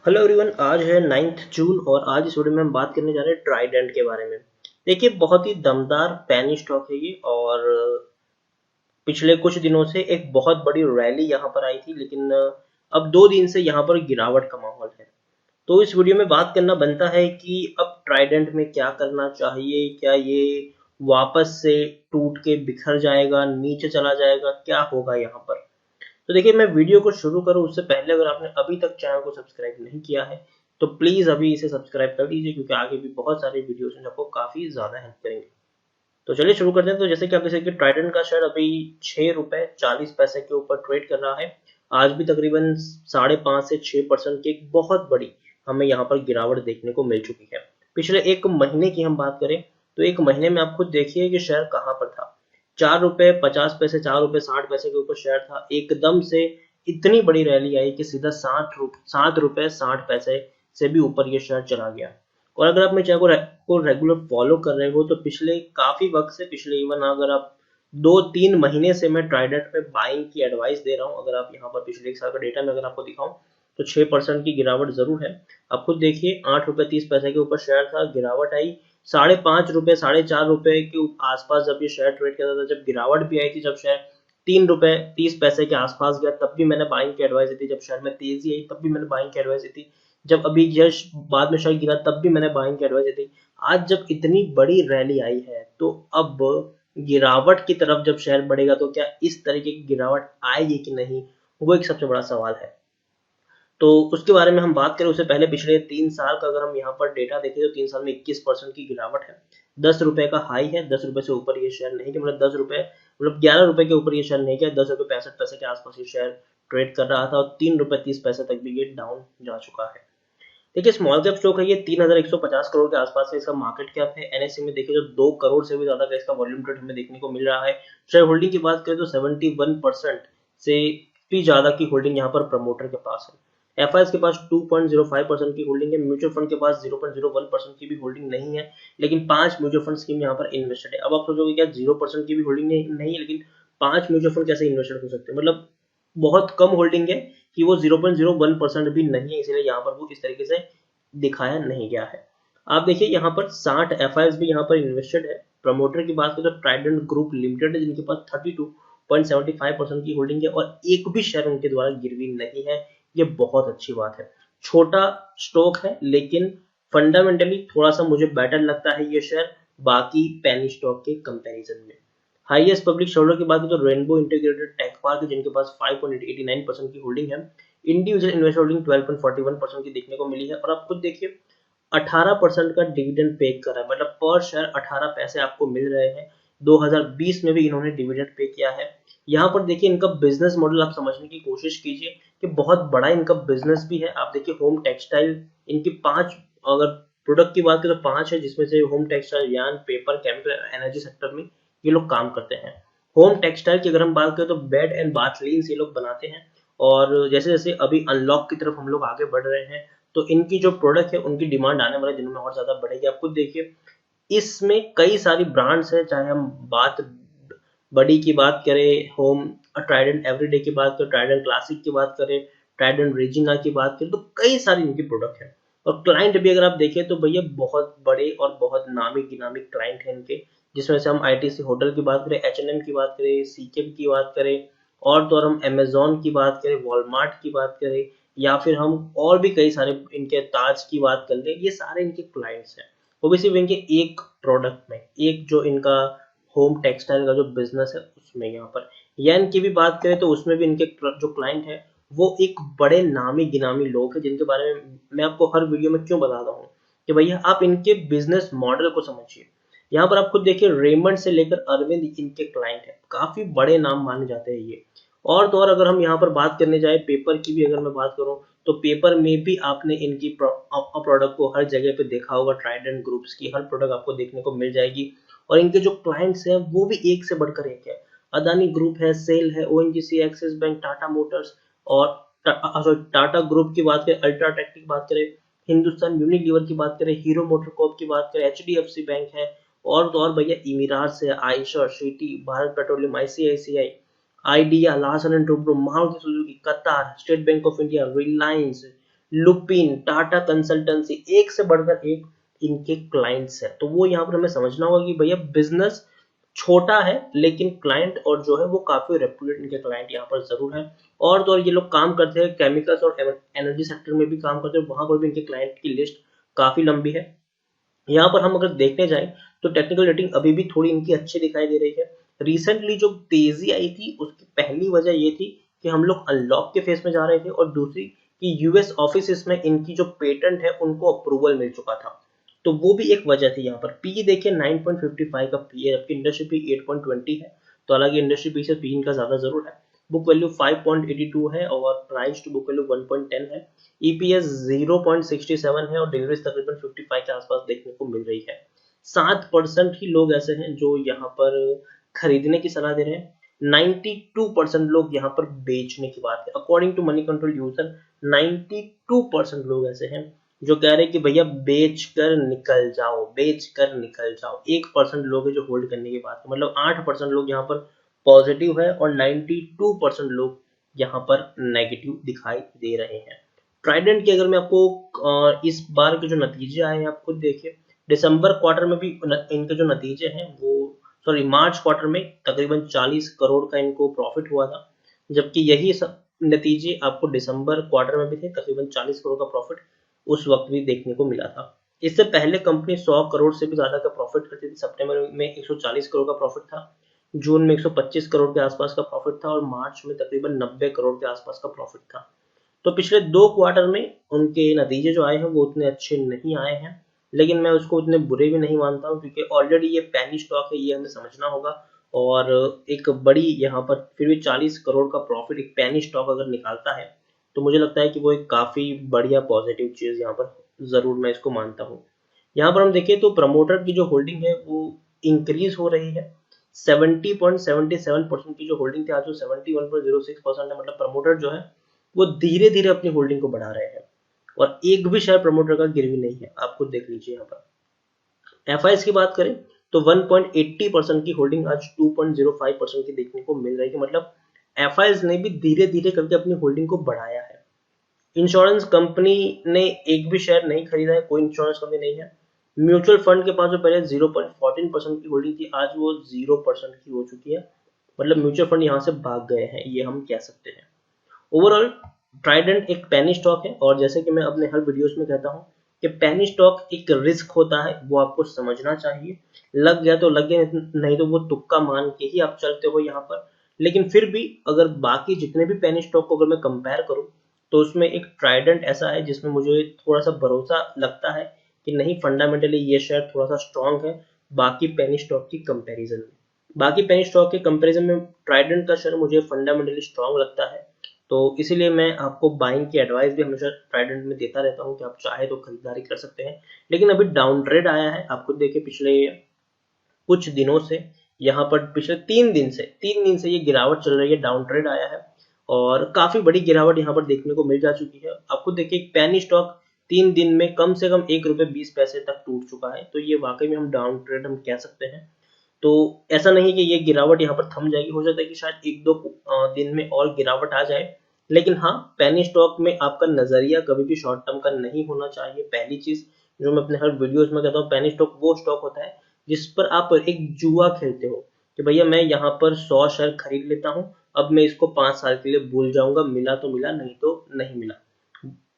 Hello everyone, आज है 9 जून और आज इस वीडियो में हम बात करने जा रहे हैं ट्राइडेंट के बारे में। देखिए, बहुत ही दमदार पेनी स्टॉक है ये और पिछले कुछ दिनों से एक बहुत बड़ी रैली यहाँ पर आई थी, लेकिन अब 2 दिन से यहाँ पर गिरावट का माहौल है। तो इस वीडियो में बात करना बनता है कि अब ट्राइडेंट में क्या करना चाहिए। क्या ये वापस से टूट के बिखर जाएगा, नीचे चला जाएगा, क्या होगा यहाँ पर। तो देखिए, मैं वीडियो को शुरू करूँ उससे पहले अगर आपने अभी तक चैनल को सब्सक्राइब नहीं किया है तो प्लीज अभी इसे सब्सक्राइब कर दीजिए, क्योंकि आगे भी बहुत सारे वीडियोस हैं जो आपको काफी ज्यादा हेल्प करेंगे। तो चलिए शुरू करते हैं। तो जैसे कि आप देख सकते हैं, ट्राइडेंट का शेयर अभी 6 रुपए 40 पैसे के ऊपर ट्रेड कर रहा है। आज भी तकरीबन 5.5 से 6% की एक बहुत बड़ी हमें यहाँ पर गिरावट देखने को मिल चुकी है। पिछले एक महीने की हम बात करें तो एक महीने में आप खुद देखिए कि शेयर कहाँ पर था। 4 रुपए 50 पैसे, 4 रुपए 60 पैसे के ऊपर शेयर था। एकदम से इतनी बड़ी रैली आई कि सीधा 7 रुपए 60 पैसे से भी ऊपर ये शेयर चला गया। और अगर आप मेरे चैनल को रेगुलर फॉलो कर रहे हो तो पिछले काफी वक्त से, पिछले इवन अगर आप 2-3 महीने से मैं ट्राइडेंट में बाइंग की एडवाइस दे रहा हूँ। अगर आप यहाँ पर पिछले एक साल का डेटा में अगर आपको दिखाऊं तो 6% की गिरावट जरूर है। आप खुद देखिए, 8 रुपए 30 पैसे के ऊपर शेयर था, गिरावट आई 5.5 रुपए 4.5 रुपए के आसपास जब ये शेयर ट्रेड करता था। जब गिरावट भी आई थी, जब शेयर 3 रुपए 30 पैसे के आसपास गया तब भी मैंने बाइंग की एडवाइस दी थी। जब शेयर में तेजी आई तब भी मैंने बाइंग की एडवाइस दी थी। जब अभी यश बाद में शेयर गिरा तब भी मैंने बाइंग की एडवाइस दी थी। आज जब इतनी बड़ी रैली आई है तो अब गिरावट की तरफ जब शेयर बढ़ेगा तो क्या इस तरीके की गिरावट आएगी कि नहीं, वो एक सबसे बड़ा सवाल है। तो उसके बारे में हम बात करें उससे पहले पिछले 3 साल का अगर हम यहाँ पर डेटा देखें तो 3 साल में 21% की गिरावट है। 10 रुपए का हाई है, 10 रुपए से ऊपर ये शेयर नहीं, कि मतलब 10 रुपए मतलब 11 रुपए के ऊपर ये शेयर नहीं किया। 10 रुपए 65 पैसे के आसपास ये शेयर ट्रेड कर रहा था और 3 रुपए 30 पैसे तक भी ये डाउन जा चुका है। देखिए, स्मॉल कैप स्टॉक है ये, 3150 करोड़ के आसपास है इसका मार्केट कैप है। एनएससी में देखिए तो 2 करोड़ से भी ज्यादा का इसका वॉल्यूम ट्रेड हमें देखने को मिल रहा है। शेयर होल्डिंग की बात करें तो 71% से भी ज्यादा की होल्डिंग यहाँ पर प्रमोटर के पास है। एफआईएस के पास 2.05% की होल्डिंग है। म्यूचुअल फंड के पास 0.01% की भी होल्डिंग नहीं है, लेकिन 5 म्यूचुअल फंड स्कीम यहाँ पर इन्वेस्टेड है। अब आप सोचोगे क्या 0% की भी होल्डिंग नहीं है, लेकिन 5 म्यूचुअल फंड कैसे इन्वेस्टेड हो सकते हैं। मतलब बहुत कम होल्डिंग है कि वो 0.01% भी नहीं है, इसलिए यहाँ पर वो इस तरीके से दिखाया नहीं गया है। आप देखिए यहाँ पर 60 एफआईएस भी यहाँ पर इन्वेस्टेड है। प्रमोटर की बात करें तो ट्राइडेंट ग्रुप लिमिटेड है, जिनके पास 32.75% की होल्डिंग है और एक भी शेयर उनके द्वारा गिरवी नहीं है। ये बहुत अच्छी बात है। छोटा स्टॉक है लेकिन फंडामेंटली थोड़ा सा मुझे बेटर लगता है ये शेयर बाकी पेनी स्टॉक के कंपैरिजन में। हाईएस्ट पब्लिक शेयरहोल्डर की बात करें तो रेनबो इंटीग्रेटेड टेक पार्क है, जिनके पास 5.89% की होल्डिंग है। इंडिविजुअल इन्वेस्टर होल्डिंग 12.41% की देखने को मिली है। और आप खुद देखिए, 18% का डिविडेंड पे कर रहा है, मतलब पर शेयर 18 पैसे आपको मिल रहे हैं। 2020 में भी इन्होंने डिविडेंड पे किया है। यहाँ पर देखिए, इनका बिजनेस मॉडल आप समझने की कोशिश कीजिए कि बहुत बड़ा इनका बिजनेस भी है। आप देखिए, होम टेक्सटाइल इनकी 5, अगर प्रोडक्ट की बात करें तो 5 है, जिसमें से home textile, yarn, paper, chemical, energy sector में ये लोग काम करते हैं। होम टेक्सटाइल की अगर हम बात करें तो बेड एंड बाथ लिन्स ये लोग बनाते हैं। और जैसे जैसे अभी अनलॉक की तरफ हम लोग आगे बढ़ रहे हैं तो इनकी जो प्रोडक्ट है उनकी डिमांड आने वाले दिनों में और ज्यादा बढ़ेगी। आप खुद देखिए, इसमें कई सारी ब्रांड्स हैं, चाहे हम बात बड़ी की बात करें, होम ट्राइडेंट एवरीडे की बात करें, ट्राइडेंट क्लासिक की बात करें, ट्राइडेंट रेजिना की बात करें, तो कई सारी इनकी प्रोडक्ट है। और क्लाइंट भी अगर आप देखें तो भैया बहुत बड़े और बहुत नामी गिनामी क्लाइंट हैं इनके, जिसमें से हम आईटीसी होटल की बात करें, एच&एम की बात करें, सीकेम की बात करें, और तो और हम अमेजोन की बात करें, वॉलमार्ट की बात करें, या फिर हम और भी कई सारे इनके ताज की बात कर ले, ये सारे इनके क्लाइंट्स हैं। वो भी सिर्फ इनके एक प्रोडक्ट में, एक जो इनका होम टेक्सटाइल का जो बिजनेस है उसमें। यहाँ पर यन की भी बात करें तो उसमें भी इनके जो क्लाइंट है वो एक बड़े नामी गिनामी लोग हैं, जिनके बारे में मैं आपको हर वीडियो में क्यों बताता हूँ कि भैया आप इनके बिजनेस मॉडल को समझिए। यहाँ पर आप खुद देखिए, रेमंड से लेकर अरविंद इनके क्लाइंट है, काफी बड़े नाम माने जाते हैं ये। और तो और अगर हम यहाँ पर बात करने जाए पेपर की भी, अगर मैं बात करूँ तो पेपर में भी आपने इनकी प्रोडक्ट को हर जगह पे देखा होगा। ट्राइडेंट ग्रुप्स की हर प्रोडक्ट आपको देखने को मिल जाएगी। और इनके जो क्लाइंट्स हैं वो भी एक से बढ़कर एक है। अदानी ग्रुप है, सेल है, ONGC, axis bank, Tata Motors, और टाटा ग्रुप की बात करें, अल्ट्राटेक की बात करें, हिंदुस्तान यूनिलीवर की बात करें, हीरो मोटरकॉर्प की बात करें, एचडीएफसी बैंक है, और तो और भैया इमिराज है, Eicher, Citi, Bharat Petroleum, ICICI, Idea, Larsen and Toubro, Maruti Suzuki, Qatar, State Bank of India, Reliance, Lupin, Tata Consultancy, एक से बढ़कर एक इनके क्लाइंट्स है। तो वो यहाँ पर हमें समझना होगा कि भैया बिजनेस छोटा है लेकिन क्लाइंट और जो है वो काफी रेप्यूटेड इनके क्लाइंट यहाँ पर जरूर है। और तो और ये लोग काम करते हैं केमिकल्स और एनर्जी सेक्टर में भी काम करते हैं, वहां पर भी इनके क्लाइंट की लिस्ट काफी लंबी है। यहाँ पर हम अगर देखने जाएं तो टेक्निकल रेटिंग अभी भी थोड़ी इनकी अच्छी दिखाई दे रही है। रिसेंटली जो तेजी आई थी उसकी पहली वजह ये थी कि हम लोग अनलॉक के फेस में जा रहे थे, और दूसरी कि यूएस ऑफिस में इनकी जो पेटेंट है उनको अप्रूवल मिल चुका था। तो वो भी एक वजह थी। यहाँ पर पी देखिए 9.55 का पी है, जबकि इंडस्ट्री पी 8.20 है। तो हालांकि इंडस्ट्री पी से पी इनका ज्यादा जरूर है। बुक वैल्यू 5.82 है और प्राइस टू बुक वैल्यू 1.10 है। ईपीएस 0.67 है और डिलीवरीज तकरीबन 55 के आसपास देखने को मिल रही है। 7% ही लोग ऐसे हैं जो यहाँ पर खरीदने की सलाह दे रहे हैं, 92% लोग यहाँ पर बेचने की बात है। According to Moneycontrol user 92% लोग ऐसे हैं जो कह रहे हैं कि भैया बेच कर निकल जाओ, बेच कर निकल जाओ। 1% लोग है जो होल्ड करने की बात है, मतलब 8% लोग यहाँ पर पॉजिटिव है और 92% लोग यहाँ पर नेगेटिव दिखाई दे रहे हैं। ट्राइडेंट की अगर मैं आपको इस बार के जो नतीजे आए हैं आप खुद देखिए। दिसंबर क्वार्टर में भी इनके जो नतीजे हैं वो, सॉरी मार्च क्वार्टर में तकरीबन 40 करोड़ का इनको प्रॉफिट हुआ था, जबकि यही सब नतीजे आपको दिसंबर क्वार्टर में भी थे, तकरीबन 40 करोड़ का प्रॉफिट उस वक्त भी देखने को मिला था। इससे पहले कंपनी 100 करोड़ से भी ज्यादा का प्रॉफिट करती थी। सितंबर में 140 करोड़ का प्रॉफिट था, जून में 125 करोड़ के आसपास का प्रॉफिट था और मार्च में तकरीबन 90 करोड़ के आसपास का प्रॉफिट था। तो पिछले 2 क्वार्टर में उनके नतीजे जो आए हैं वो उतने अच्छे नहीं आए हैं, लेकिन मैं उसको उतने बुरे भी नहीं मानता हूँ क्योंकि ऑलरेडी ये पैनी स्टॉक है, ये हमें समझना होगा। और एक बड़ी यहाँ पर फिर भी 40 करोड़ का प्रॉफिट एक पैनी स्टॉक अगर निकालता है तो मुझे लगता है कि वो एक काफी बढ़िया पॉजिटिव चीज यहाँ पर जरूर मैं इसको मानता हूँ। यहाँ पर हम देखें तो प्रमोटर की जो होल्डिंग है वो इंक्रीज हो रही है। 70.77% की जो होल्डिंग थी आज वो 71.06% है। मतलब प्रमोटर जो है वो धीरे धीरे अपनी होल्डिंग को बढ़ा रहे हैं और एक भी शेयर प्रमोटर का गिरवी नहीं है। आप खुद देख लीजिए। यहाँ पर एफआईएस की बात करें तो 1.80% की होल्डिंग आज 2.05% की देखने को मिल रही है। मतलब एफआईएस ने भी धीरे धीरे करके अपनी होल्डिंग को बढ़ाया है। इंश्योरेंस कंपनी ने एक भी शेयर नहीं खरीदा है, कोई इंश्योरेंस कंपनी नहीं है। म्यूचुअल फंड के पास जो पहले 0.14% की होल्डिंग थी आज वो 0% की हो चुकी है। मतलब म्यूचुअल फंड यहाँ से भाग गए हैं, ये हम कह सकते हैं। ओवरऑल ट्राइडेंट एक पेनी स्टॉक है और जैसे कि मैं अपने हर वीडियोस में कहता हूँ कि पेनी स्टॉक एक रिस्क होता है, वो आपको समझना चाहिए। लग गया तो लग गया, नहीं तो वो तुक्का मान के ही आप चलते हो यहाँ पर। लेकिन फिर भी अगर बाकी जितने भी पेनी स्टॉक को अगर मैं कंपेयर करूँ तो उसमें एक ट्राइडेंट ऐसा है जिसमें मुझे थोड़ा सा भरोसा लगता है कि नहीं, फंडामेंटली ये शेयर थोड़ा सा स्ट्रांग है बाकी पेनी स्टॉक की कंपैरिजन में। बाकी पेनी स्टॉक के कंपैरिजन में ट्राइडेंट का शेयर मुझे फंडामेंटली स्ट्रांग लगता है। तो इसीलिए मैं आपको बाइंग की एडवाइस भी हमेशा ट्राइडेंट में देता रहता हूँ कि आप चाहे तो खरीदारी कर सकते हैं। लेकिन अभी डाउन ट्रेड आया है, आप खुद देखिए पिछले कुछ दिनों से, यहाँ पर पिछले 3 दिन से ये गिरावट चल रही है, डाउन ट्रेड आया है और काफी बड़ी गिरावट यहाँ पर देखने को मिल जा चुकी है। आपको देखिए पेनी स्टॉक 3 दिन में कम से कम ₹1.20 तक टूट चुका है। तो ये वाकई में हम डाउन ट्रेड हम कह सकते हैं। तो ऐसा नहीं कि ये गिरावट यहाँ पर थम जाएगी, हो सकता है कि शायद 1-2 दिन में और गिरावट आ जाए। लेकिन हाँ, पेनी स्टॉक में आपका नजरिया कभी भी शॉर्ट टर्म का नहीं होना चाहिए। पहली चीज जो मैं अपने हर वीडियोस में कहता हूँ, पेनी स्टॉक वो स्टॉक होता है जिस पर आप एक जुआ खेलते हो कि भैया मैं यहाँ पर 100 शेयर खरीद लेता हूँ, अब मैं इसको 5 साल के लिए भूल जाऊंगा, मिला तो मिला नहीं तो नहीं मिला।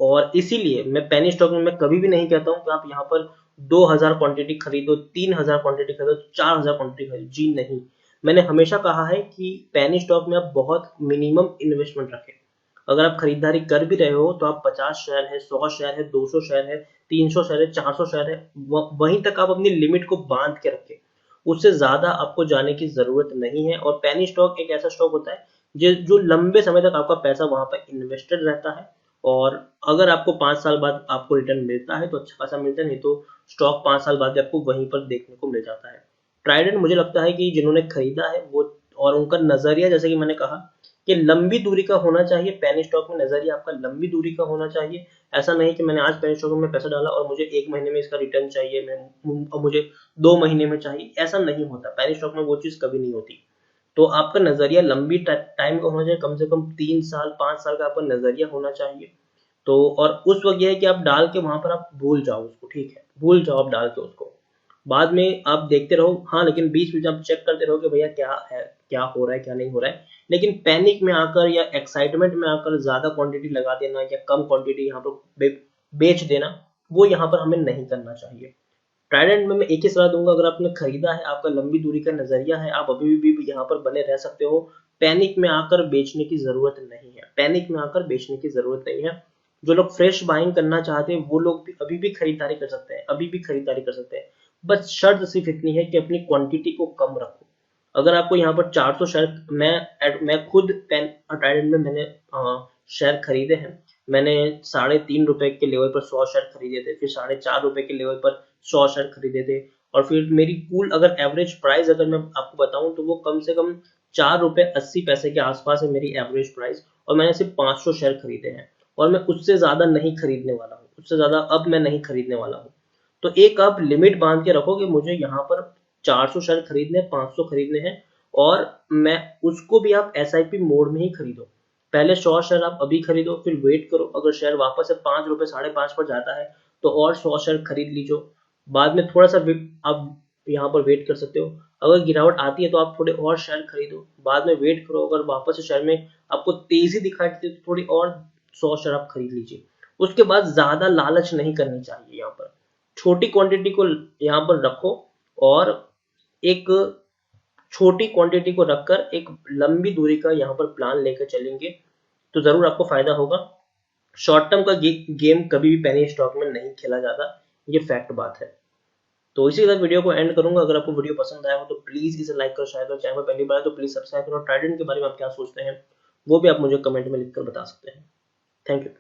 और इसीलिए मैं पेनी स्टॉक में मैं कभी भी नहीं कहता हूँ कि आप यहाँ पर 2000 क्वांटिटी खरीदो, 3000 क्वांटिटी खरीदो, 4000 क्वांटिटी खरीदो। जी नहीं, मैंने हमेशा कहा है कि पेनी स्टॉक में आप बहुत मिनिमम इन्वेस्टमेंट रखें। अगर आप खरीदारी कर भी रहे हो तो आप 50 शेयर है, 100 शेयर है, 200 शेयर है, 300 शेयर है, 400 शेयर है, वहीं तक आप अपनी लिमिट को बांध के रखें। उससे ज्यादा आपको जाने की जरूरत नहीं है। और पेनी स्टॉक एक ऐसा स्टॉक होता है जो लंबे समय तक आपका पैसा वहां पर इन्वेस्टेड रहता है और अगर आपको 5 साल बाद आपको रिटर्न मिलता है तो अच्छा खासा मिलता है, नहीं तो स्टॉक 5 साल बाद आपको वहीं पर देखने को मिल जाता है। ट्राइडेंट मुझे लगता है कि जिन्होंने खरीदा है वो, और उनका नजरिया जैसे कि मैंने कहा कि लंबी दूरी का होना चाहिए। पेनी स्टॉक में नजरिया आपका लंबी दूरी का होना चाहिए। ऐसा नहीं कि मैंने आज पेनी स्टॉक में पैसा डाला और मुझे 1 महीने में इसका रिटर्न चाहिए, और मुझे 2 महीने में चाहिए, ऐसा नहीं होता। पेनी स्टॉक में वो चीज कभी नहीं होती। तो आपका नजरिया लंबी टाइम का होना चाहिए, कम से कम 3 साल 5 साल का आपका नजरिया होना चाहिए। तो और उस वक्त यह है कि आप डाल के वहां पर आप भूल जाओ उसको, ठीक है, भूल जाओ आप डाल के उसको, बाद में आप देखते रहो, हाँ, लेकिन बीच में आप चेक करते रहो कि भैया क्या है, क्या हो रहा है, क्या नहीं हो रहा है। लेकिन पैनिक में आकर या एक्साइटमेंट में आकर ज्यादा क्वांटिटी लगा देना या कम क्वांटिटी यहाँ पर बेच देना, वो यहाँ पर हमें नहीं करना चाहिए। ट्राइडेंट में मैं एक ही सलाह दूंगा, अगर आपने खरीदा है, आपका लंबी दूरी का नजरिया है, आप अभी भी यहाँ पर बने रह सकते हो। पैनिक में आकर बेचने की जरूरत नहीं है, पैनिक में आकर बेचने की जरूरत नहीं है। जो लोग फ्रेश बाइंग करना चाहते हैं वो लोग भी अभी भी खरीदारी कर सकते हैं, अभी भी खरीदारी कर सकते हैं। बस शर्त सिर्फ इतनी है कि अपनी क्वांटिटी को कम रखो। अगर आपको यहाँ पर 400 शेयर, मैं खुद ट्राइडेंट में मैंने शेयर खरीदे हैं। मैंने ₹3.5 के लेवल पर 100 शेयर खरीदे थे, फिर ₹4.5 के लेवल पर 100 शेयर खरीदे थे, और फिर मेरी कुल अगर एवरेज प्राइस अगर मैं आपको बताऊं तो वो कम से कम ₹4.80 के आसपास है मेरी एवरेज प्राइस, और मैंने सिर्फ 500 शेयर खरीदे हैं, और मैं उससे ज्यादा नहीं खरीदने वाला हूँ, उससे ज्यादा अब मैं नहीं खरीदने वाला हूँ। तो एक आप लिमिट बांध के रखो कि मुझे यहाँ पर 400 शेयर खरीदने, 500 खरीदने हैं, और मैं उसको भी आप SIP मोड में ही खरीदो। पहले 100 शेयर आप अभी खरीदो, फिर वेट करो, अगर शेयर वापस से ₹5, ₹5.5 पर जाता है तो और 100 शेयर खरीद लीजिए। बाद में थोड़ा सा आप यहाँ पर वेट कर सकते हो, अगर गिरावट आती है तो आप थोड़े और शेयर खरीदो, बाद में वेट करो, अगर वापस से शेयर में आपको तेजी दिखाई देती है तो थोड़ी और 100 शेयर आप खरीद लीजिए। उसके बाद ज्यादा लालच नहीं करनी चाहिए, यहाँ पर छोटी क्वांटिटी को यहाँ पर रखो, और एक छोटी क्वांटिटी को रखकर एक लंबी दूरी का यहाँ पर प्लान लेकर चलेंगे तो जरूर आपको फायदा होगा। शॉर्ट टर्म का गेम कभी भी पेनी स्टॉक में नहीं खेला जाता, ये फैक्ट बात है। तो इसी के साथ वीडियो को एंड करूंगा। अगर आपको वीडियो पसंद आया हो तो प्लीज इसे लाइक करो, शेयर करो, चैनल पर पहली बार तो प्लीज सब्सक्राइब करो। ट्राइडेंट के बारे में आप क्या सोचते हैं वो भी आप मुझे कमेंट में लिखकर बता सकते हैं। Thank you.